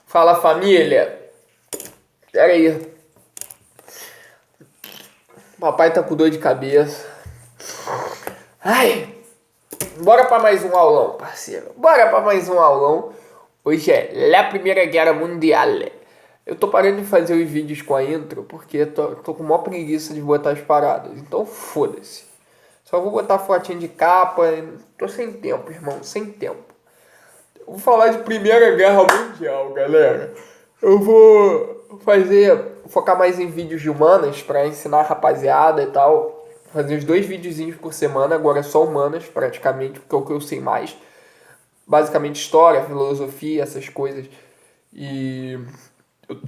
Fala, família. Pera aí. Papai tá com dor de cabeça. Ai, bora pra mais um aulão, parceiro. Bora pra mais um aulão. Hoje é La Primeira Guerra Mundial. Eu tô parando de fazer os vídeos com a intro porque tô com maior preguiça de botar as paradas. Então foda-se. Só vou botar fotinha de capa. Tô sem tempo, irmão. Sem tempo. Eu vou falar de Primeira Guerra Mundial, galera. Eu vou focar mais em vídeos de humanas pra ensinar a rapaziada e tal. Fazer uns 2 videozinhos por semana, agora é só humanas praticamente, porque é o que eu sei mais. Basicamente história, filosofia, essas coisas. E eu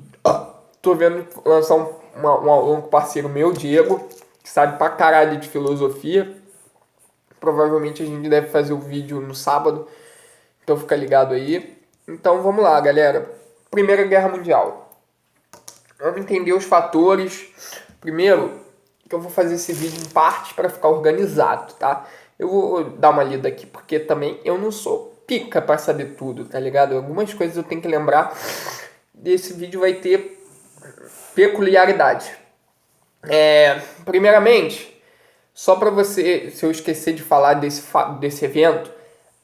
tô vendo lançar um aluno parceiro meu, Diego, que sabe pra caralho de filosofia. Provavelmente a gente deve fazer o vídeo no sábado, então fica ligado aí. Então vamos lá, galera. Primeira Guerra Mundial. Vamos entender os fatores. Primeiro, que eu vou fazer esse vídeo em partes para ficar organizado, tá? Eu vou dar uma lida aqui, porque também eu não sou pica para saber tudo, tá ligado? Algumas coisas eu tenho que lembrar. Esse vídeo vai ter peculiaridade. Primeiramente, só para você, se eu esquecer de falar desse evento,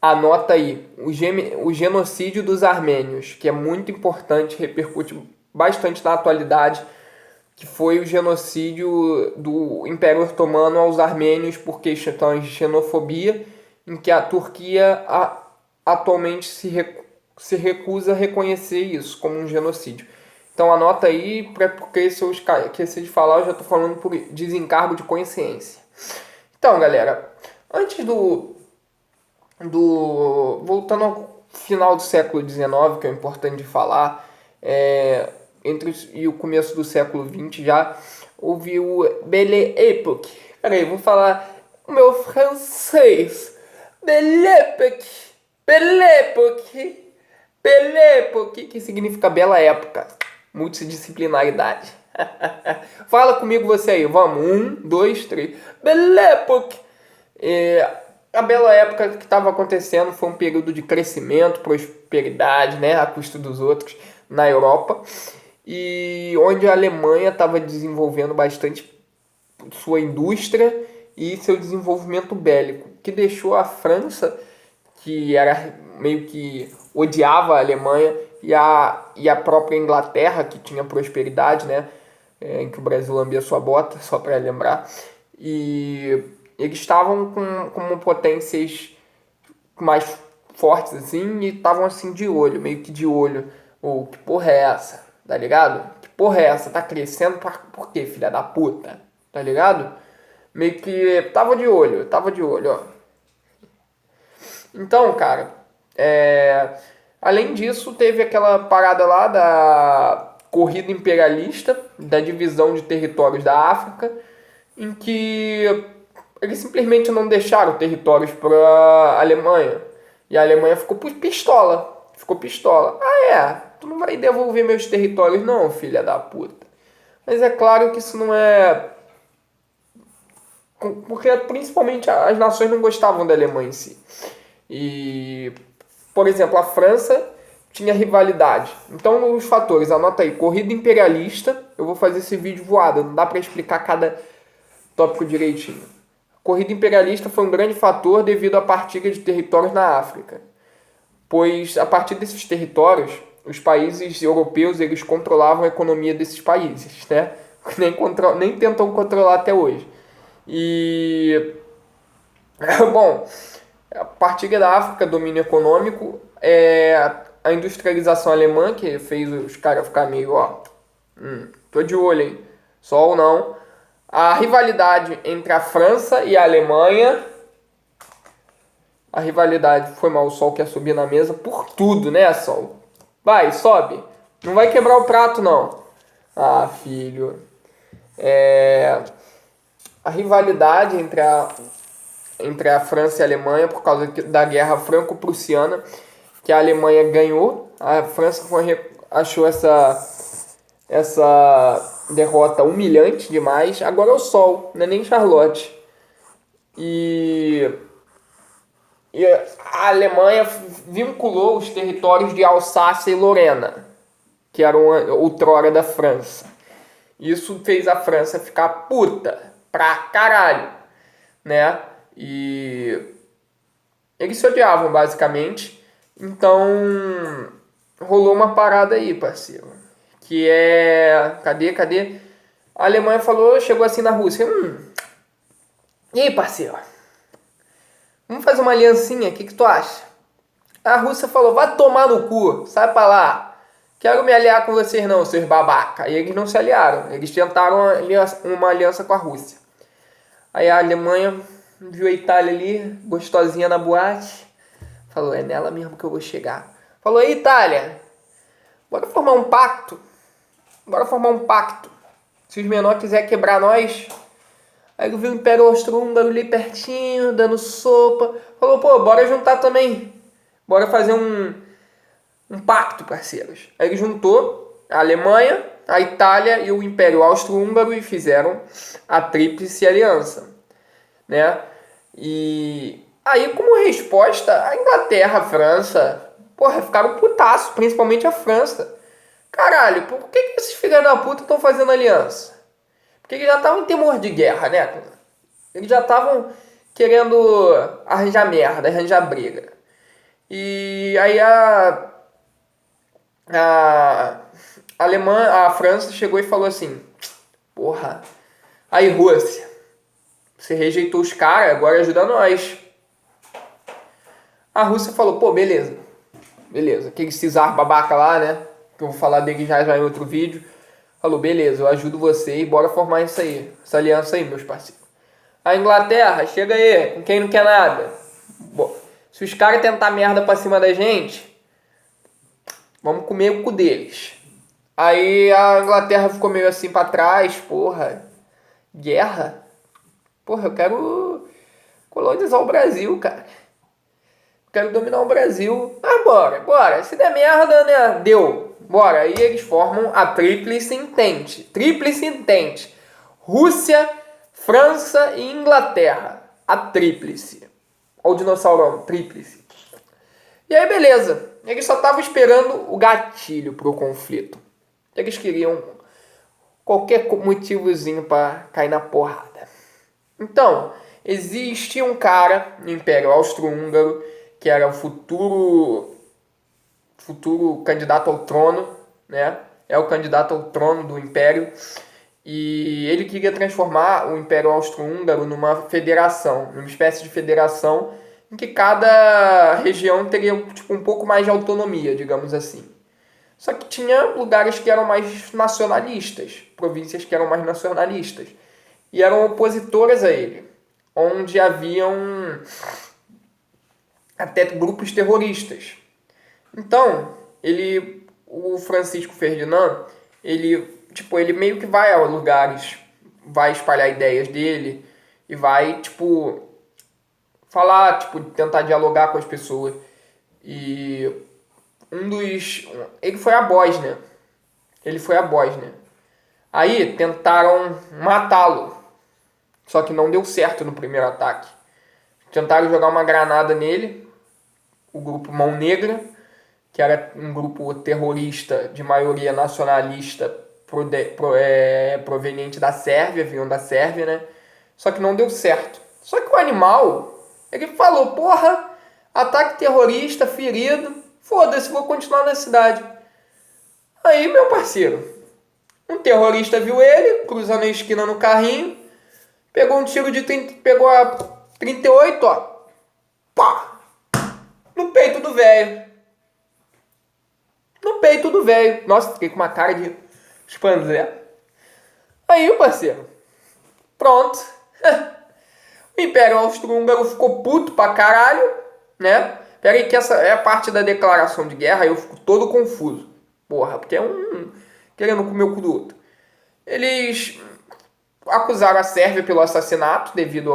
anota aí, o genocídio dos armênios, que é muito importante, repercute bastante na atualidade, que foi o genocídio do Império Otomano aos armênios por questões de xenofobia, em que a Turquia atualmente se recusa a reconhecer isso como um genocídio. Então anota aí, porque se eu esquecer de falar, eu já estou falando por desencargo de consciência. Então, galera, antes voltando ao final do século XIX, que é importante de falar, e o começo do século XX já houve o Belle Époque. Peraí, vou falar o meu francês. Belle Époque, Belle Époque, Belle Époque, que significa bela época, multidisciplinaridade. Fala comigo você aí, vamos, 1, 2, 3. Belle Époque. A bela época que estava acontecendo foi um período de crescimento, prosperidade, né, à custa dos outros na Europa, e onde a Alemanha estava desenvolvendo bastante sua indústria e seu desenvolvimento bélico, que deixou a França, que era meio que odiava a Alemanha, e a própria Inglaterra, que tinha prosperidade, né, em que o Brasil lambia sua bota, só para lembrar, e eles estavam como potências mais fortes assim e estavam assim de olho, meio que de olho. Que porra é essa? Tá ligado? Que porra é essa? Tá crescendo por quê, filha da puta? Tá ligado? Meio que tava de olho, ó. Então, cara, além disso, teve aquela parada lá da corrida imperialista, da divisão de territórios da África, em que eles simplesmente não deixaram territórios para a Alemanha. E a Alemanha ficou pistola. Ficou pistola. Ah, é? Tu não vai devolver meus territórios não, filha da puta. Mas é claro que isso não é... Porque principalmente as nações não gostavam da Alemanha em si. E, por exemplo, a França tinha rivalidade. Então, os fatores, anota aí. Corrida imperialista. Eu vou fazer esse vídeo voado. Não dá para explicar cada tópico direitinho. Corrida imperialista foi um grande fator devido à partilha de territórios na África, pois a partir desses territórios, os países europeus eles controlavam a economia desses países, né? Nem tentam controlar até hoje. E, bom, a partilha da África, domínio econômico, a industrialização alemã, que fez os caras ficar meio, tô de olho, hein? Só ou não. A rivalidade entre a França e a Alemanha. A rivalidade foi mal, o Sol quer subir na mesa por tudo, né, Sol? Vai, sobe. Não vai quebrar o prato, não. Ah, filho. A rivalidade entre a França e a Alemanha por causa da guerra franco-prussiana, que a Alemanha ganhou. A França achou essa derrota humilhante demais. Agora é o Sol, não é nem Charlotte. E, e a Alemanha vinculou os territórios de Alsácia e Lorena, que eram outrora da França. Isso fez a França ficar puta pra caralho, né? E eles se odiavam, basicamente. Então, rolou uma parada aí, parceiro. Que é... Cadê? A Alemanha falou, chegou assim na Rússia. E aí, parceiro? Vamos fazer uma aliancinha, o que tu acha? A Rússia falou, vai tomar no cu, sai pra lá. Quero me aliar com vocês não, seus babaca. E eles não se aliaram, eles tentaram uma aliança com a Rússia. Aí a Alemanha viu a Itália ali, gostosinha na boate. Falou, é nela mesmo que eu vou chegar. Falou, aí Itália, bora formar um pacto. Se os menores quiserem quebrar nós... Aí ele viu o Império Austro-Húngaro ali pertinho, dando sopa. Falou, pô, bora juntar também. Bora fazer um pacto, parceiros. Aí ele juntou a Alemanha, a Itália e o Império Austro-Húngaro e fizeram a Tríplice Aliança, né? E aí, como resposta, a Inglaterra, a França, porra, ficaram putaço, principalmente a França. Caralho, por que esses filhos da puta estão fazendo aliança? Porque eles já estavam em temor de guerra, né? Eles já estavam querendo arranjar merda, arranjar briga. E aí a França chegou e falou assim, porra, aí Rússia, você rejeitou os caras, agora ajuda nós. A Rússia falou, pô, beleza. Aquele czar babaca lá, né? Que eu vou falar dele já em outro vídeo. Falou, beleza, eu ajudo você e bora formar isso aí. Essa aliança aí, meus parceiros. A Inglaterra, chega aí, com quem não quer nada. Bom, se os caras tentar merda pra cima da gente, vamos comer o cu deles. Aí a Inglaterra ficou meio assim pra trás, porra. Guerra? Porra, eu quero colonizar o Brasil, cara. Quero dominar o Brasil. Ah, bora. Se der merda, né? Deu. Bora. Aí eles formam a Tríplice Entente. Rússia, França e Inglaterra. A Tríplice. Olha o dinossaurão, Tríplice. E aí, beleza. Eles só estavam esperando o gatilho pro conflito. Eles queriam qualquer motivozinho para cair na porrada. Então, existia um cara no Império Austro-Húngaro que era o futuro candidato ao trono, né? É o candidato ao trono do Império. E ele queria transformar o Império Austro-Húngaro numa federação, numa espécie de federação em que cada região teria tipo, um pouco mais de autonomia, digamos assim. Só que tinha lugares que eram mais nacionalistas, províncias que eram mais nacionalistas, e eram opositoras a ele, onde haviam até grupos terroristas. Então, o Francisco Ferdinand, ele meio que vai a lugares, vai espalhar ideias dele e vai, falar, tentar dialogar com as pessoas. E ele foi à Bósnia. Aí tentaram matá-lo, só que não deu certo no primeiro ataque. Tentaram jogar uma granada nele, o grupo Mão Negra, que era um grupo terrorista de maioria nacionalista proveniente da Sérvia, vinham da Sérvia, né? Só que não deu certo. Só que o animal, ele falou, porra, ataque terrorista, ferido, foda-se, vou continuar na cidade. Aí, meu parceiro, um terrorista viu ele, cruzando a esquina no carrinho, pegou um tiro pegou a 38, ó, pá, no peito do velho. Nossa, fiquei com uma cara de espanzé. Aí, parceiro, pronto. O Império Austro-Húngaro ficou puto pra caralho, né? Pera aí que essa é a parte da declaração de guerra, eu fico todo confuso. Porra, porque é um querendo comer o cu do outro. Eles acusaram a Sérvia pelo assassinato, devido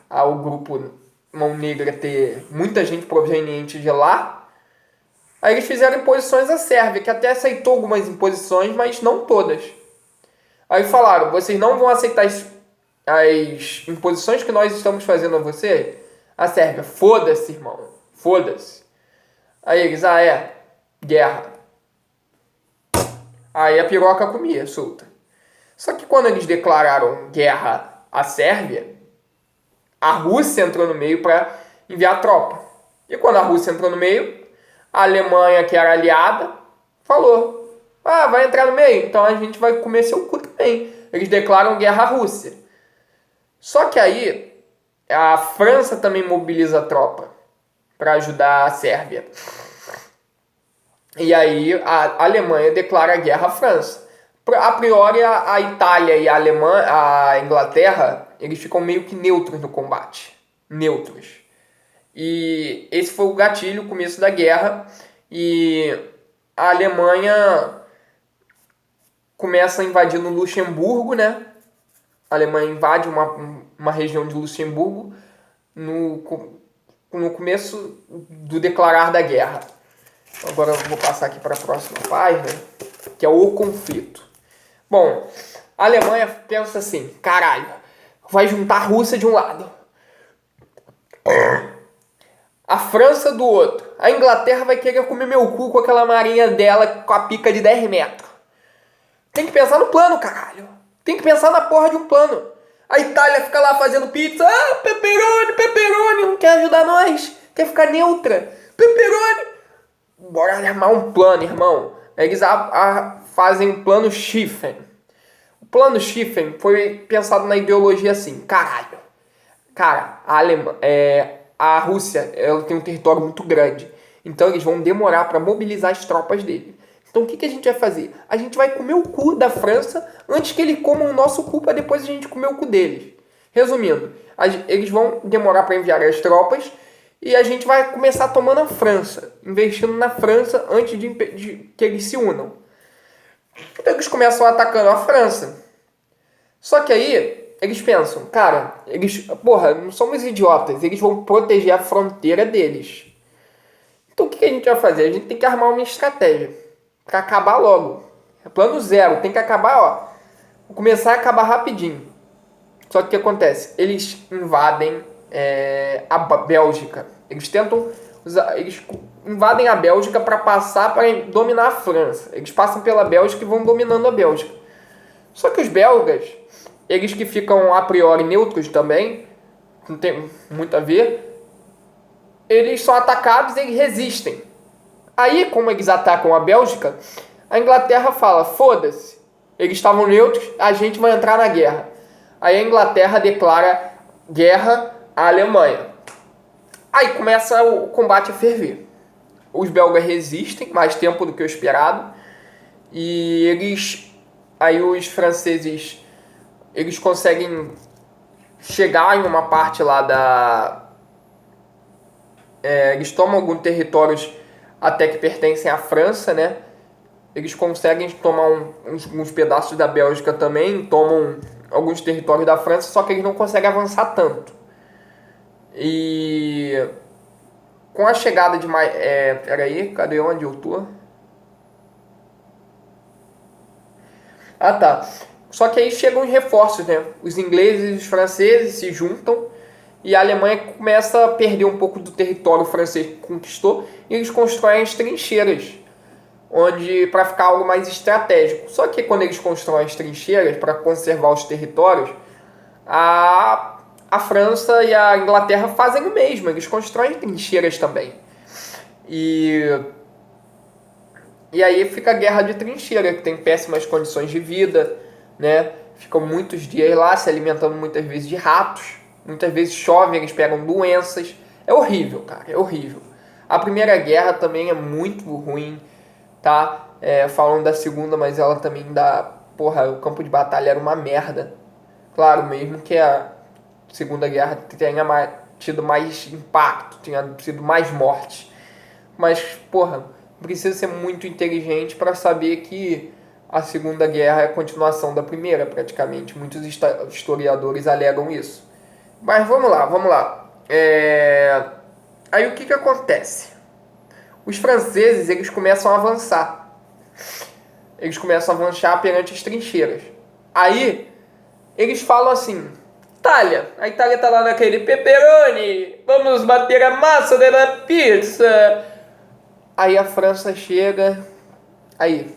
ao grupo Mão Negra ter muita gente proveniente de lá. Aí eles fizeram imposições à Sérvia, que até aceitou algumas imposições, mas não todas. Aí falaram, vocês não vão aceitar as imposições que nós estamos fazendo a você, a Sérvia, foda-se, irmão, foda-se. Aí eles, guerra. Aí a piroca comia, solta. Só que quando eles declararam guerra à Sérvia, a Rússia entrou no meio para enviar tropa. E quando a Rússia entrou no meio, a Alemanha, que era aliada, falou: vai entrar no meio, então a gente vai comer seu cu também. Eles declaram guerra à Rússia. Só que aí, a França também mobiliza a tropa para ajudar a Sérvia. E aí, a Alemanha declara guerra à França. A priori, a Itália e a Inglaterra, eles ficam meio que neutros no combate. Neutros. E esse foi o gatilho, o começo da guerra. E a Alemanha começa invadindo Luxemburgo, né? A Alemanha invade uma região de Luxemburgo no começo do declarar da guerra. Agora eu vou passar aqui para a próxima página, que é o conflito. Bom, a Alemanha pensa assim: caralho, vai juntar a Rússia de um lado, a França do outro. A Inglaterra vai querer comer meu cu com aquela marinha dela com a pica de 10 metros. Tem que pensar no plano, caralho. Tem que pensar na porra de um plano. A Itália fica lá fazendo pizza. Pepperoni, não quer ajudar nós. Quer ficar neutra. Pepperoni. Bora armar um plano, irmão. Eles fazem o plano Schiffen. O plano Schiffen foi pensado na ideologia assim: caralho. Cara, a Rússia, ela tem um território muito grande. Então eles vão demorar para mobilizar as tropas dele. Então o que a gente vai fazer? A gente vai comer o cu da França antes que eles comam o nosso cu para depois a gente comer o cu deles. Resumindo, eles vão demorar para enviar as tropas e a gente vai começar tomando a França, investindo na França antes de que eles se unam. Então eles começam atacando a França. Só que aí eles pensam, cara, não somos idiotas, eles vão proteger a fronteira deles. Então o que a gente vai fazer? A gente tem que armar uma estratégia para acabar logo. É plano zero, tem que acabar, Vou começar a acabar rapidinho. Só que o que acontece? Eles invadem a Bélgica. Eles invadem a Bélgica para passar para dominar a França. Eles passam pela Bélgica e vão dominando a Bélgica. Só que os belgas, eles que ficam a priori neutros também, não tem muito a ver, eles são atacados e eles resistem. Aí, como eles atacam a Bélgica, a Inglaterra fala: foda-se, eles estavam neutros, a gente vai entrar na guerra. Aí a Inglaterra declara guerra à Alemanha. Aí começa o combate a ferver. Os belgas resistem mais tempo do que o esperado. E os franceses, eles conseguem chegar em uma parte lá eles tomam alguns territórios até que pertencem à França, né? Eles conseguem tomar uns pedaços da Bélgica também, tomam alguns territórios da França, só que eles não conseguem avançar tanto. E com a chegada de mais... peraí, cadê onde eu tô? Ah, tá. Só que aí chegam os reforços, né? Os ingleses e os franceses se juntam e a Alemanha começa a perder um pouco do território francês que conquistou e eles constroem as trincheiras, para ficar algo mais estratégico. Só que quando eles constroem as trincheiras para conservar os territórios, a França e a Inglaterra fazem o mesmo, eles constroem trincheiras também. E aí fica a guerra de trincheira, que tem péssimas condições de vida, né? Ficam muitos dias lá se alimentando muitas vezes de ratos, muitas vezes chove, eles pegam doenças. É horrível, cara, é horrível. A Primeira Guerra também é muito ruim, tá? Falando da Segunda, mas ela também o campo de batalha era uma merda. Claro, mesmo que a Segunda Guerra tenha tido mais impacto, tenha sido mais morte. Mas, precisa ser muito inteligente para saber que a Segunda Guerra é a continuação da Primeira, praticamente. Muitos historiadores alegam isso. Mas vamos lá. Aí o que acontece? Os franceses, eles começam a avançar. Eles começam a avançar perante as trincheiras. Aí, eles falam assim: Itália. A Itália tá lá naquele pepperoni. Vamos bater a massa da pizza. Aí a França chega. Aí.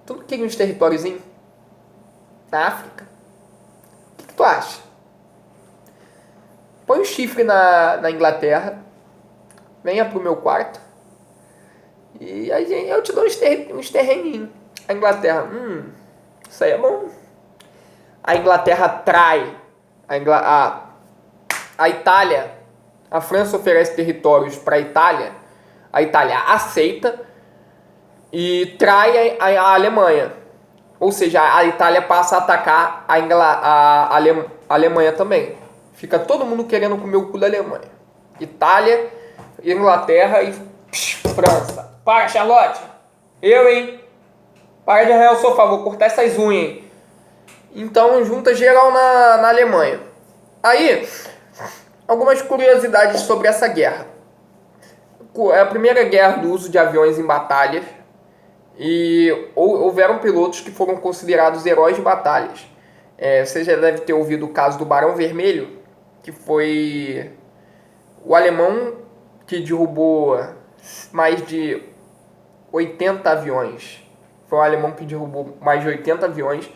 Tudo que uns territóriozinhos na África. O que tu acha? Põe o chifre na Inglaterra. Venha pro meu quarto. E aí eu te dou uns terreninhos. A Inglaterra, isso aí é bom. A Inglaterra trai. A Itália, a França oferece territórios para a Itália aceita e trai a Alemanha. Ou seja, a Itália passa a atacar a Alemanha também. Fica todo mundo querendo comer o cu da Alemanha. Itália, Inglaterra e França. Para, Charlotte. Hein? Para de arranhar o sofá, vou cortar essas unhas, hein? Então, junta geral na Alemanha. Aí, algumas curiosidades sobre essa guerra. É a primeira guerra do uso de aviões em batalhas. E houveram pilotos que foram considerados heróis de batalhas. Você já deve ter ouvido o caso do Barão Vermelho, que foi o alemão que derrubou mais de 80 aviões. Foi um alemão que derrubou mais de 80 aviões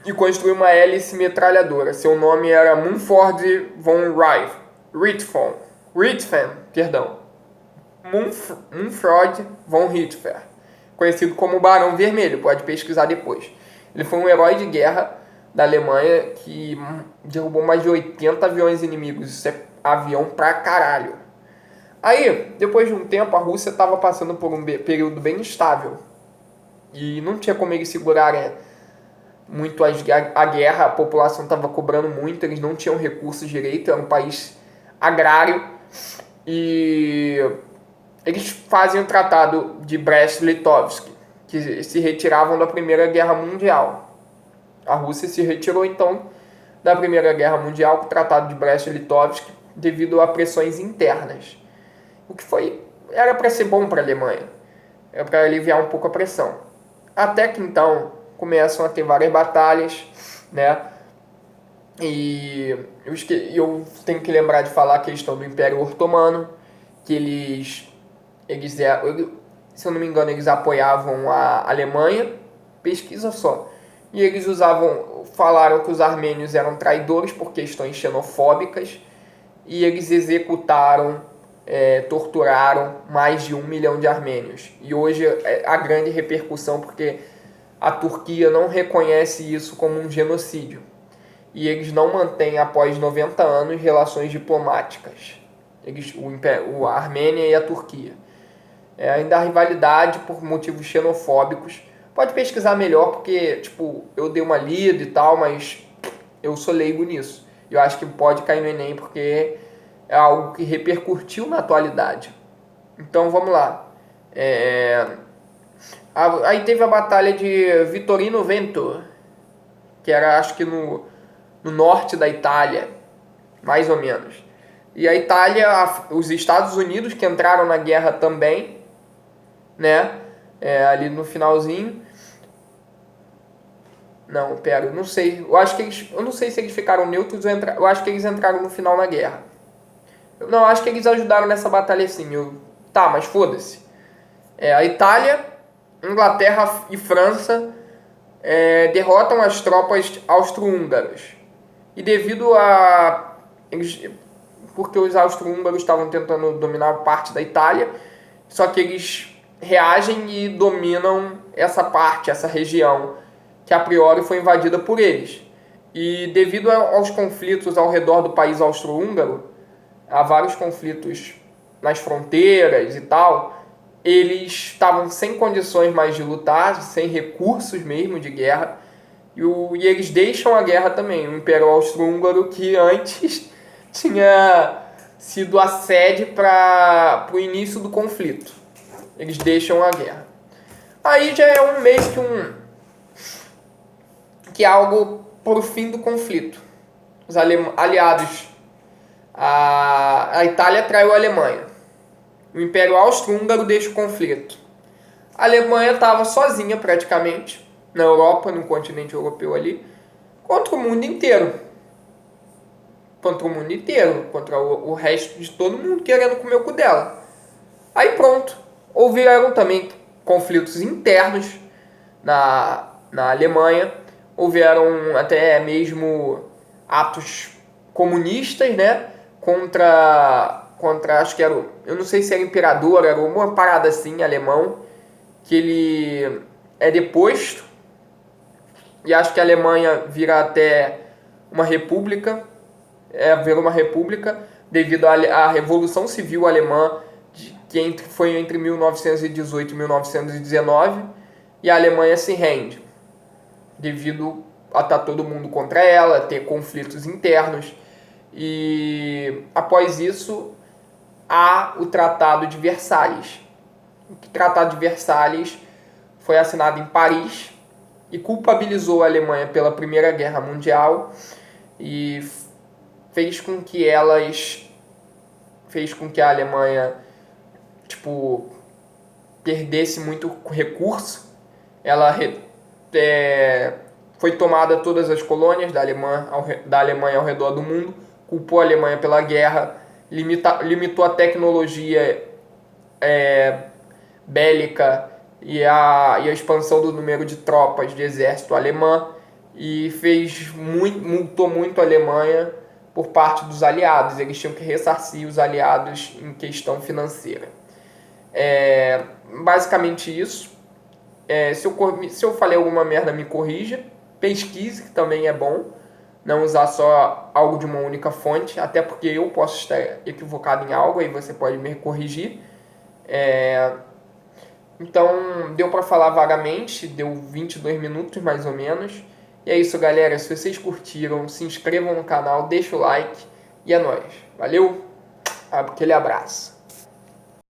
e construiu uma hélice metralhadora. Seu nome era Manfred von Richthofen. Manfred von Richthofen, conhecido como Barão Vermelho, pode pesquisar depois. Ele foi um herói de guerra da Alemanha que derrubou mais de 80 aviões inimigos. Isso é avião pra caralho. Aí, depois de um tempo, a Rússia estava passando por um período bem instável. E não tinha como eles segurarem muito a guerra, a população estava cobrando muito, eles não tinham recursos direito, era um país agrário. E eles fazem o Tratado de Brest-Litovsk, que se retiravam da Primeira Guerra Mundial. A Rússia se retirou, então, da Primeira Guerra Mundial com o Tratado de Brest-Litovsk devido a pressões internas. O que era para ser bom para a Alemanha. Era para aliviar um pouco a pressão. Até que, então, começam a ter várias batalhas, né? E eu tenho que lembrar de falar a questão do Império Otomano, que eles, se eu não me engano, eles apoiavam a Alemanha. Pesquisa só. E eles falaram que os armênios eram traidores por questões xenofóbicas, e eles executaram, torturaram mais de 1 milhão de armênios. E hoje a grande repercussão, porque a Turquia não reconhece isso como um genocídio. E eles não mantêm, após 90 anos, relações diplomáticas. A Armênia e a Turquia. Ainda há rivalidade por motivos xenofóbicos. Pode pesquisar melhor, porque eu dei uma lida e tal, mas eu sou leigo nisso. Eu acho que pode cair no Enem, porque é algo que repercutiu na atualidade. Então, vamos lá. Aí teve a batalha de Vittorino Veneto, que era, acho que no norte da Itália, mais ou menos. E a Itália, os Estados Unidos que entraram na guerra também, né? Ali no finalzinho. Não, pera, eu não sei. Eu não sei se eles ficaram neutros ou eu acho que eles entraram no final na guerra. Não, acho que eles ajudaram nessa batalha sim. Tá, mas foda-se. A Itália, Inglaterra e França derrotam as tropas austro-húngaras. E devido a... porque os austro-húngaros estavam tentando dominar parte da Itália, só que eles reagem e dominam essa parte, essa região, que a priori foi invadida por eles. E devido aos conflitos ao redor do país austro-húngaro, há vários conflitos nas fronteiras e tal, eles estavam sem condições mais de lutar, sem recursos mesmo de guerra, e eles deixam a guerra também. O Império Austro-Húngaro, que antes tinha sido a sede para o início do conflito. Eles deixam a guerra. Aí já é meio que algo por fim do conflito. Os aliados, a Itália traiu a Alemanha. O Império Austro-Húngaro deixa o conflito. A Alemanha estava sozinha praticamente na Europa, no continente europeu ali, contra o mundo inteiro. Contra o mundo inteiro, contra o resto de todo mundo querendo comer o cu dela. Aí pronto, houveram também conflitos internos na Alemanha, houveram até mesmo atos comunistas, né, contra acho que era, eu não sei se era imperador, era uma parada assim, alemão, que ele é deposto, e acho que a Alemanha vira até uma república, virou uma república devido à Revolução Civil Alemã, que foi entre 1918 e 1919, e a Alemanha se rende, devido a estar todo mundo contra ela, ter conflitos internos, e após isso há o Tratado de Versalhes. O Tratado de Versalhes foi assinado em Paris e culpabilizou a Alemanha pela Primeira Guerra Mundial e fez com que a Alemanha perdesse muito recurso. Ela foi tomada todas as colônias da Alemanha ao redor do mundo, culpou a Alemanha pela guerra, limitou a tecnologia bélica e a expansão do número de tropas de exército alemã e multou muito a Alemanha por parte dos aliados. Eles tinham que ressarcir os aliados em questão financeira. Basicamente isso. Se eu falei alguma merda, me corrija. Pesquise, que também é bom. Não usar só algo de uma única fonte, até porque eu posso estar equivocado em algo, aí você pode me corrigir. Então, deu para falar vagamente, deu 22 minutos mais ou menos. E é isso, galera. Se vocês curtiram, se inscrevam no canal, deixa o like e é nóis. Valeu, aquele abraço.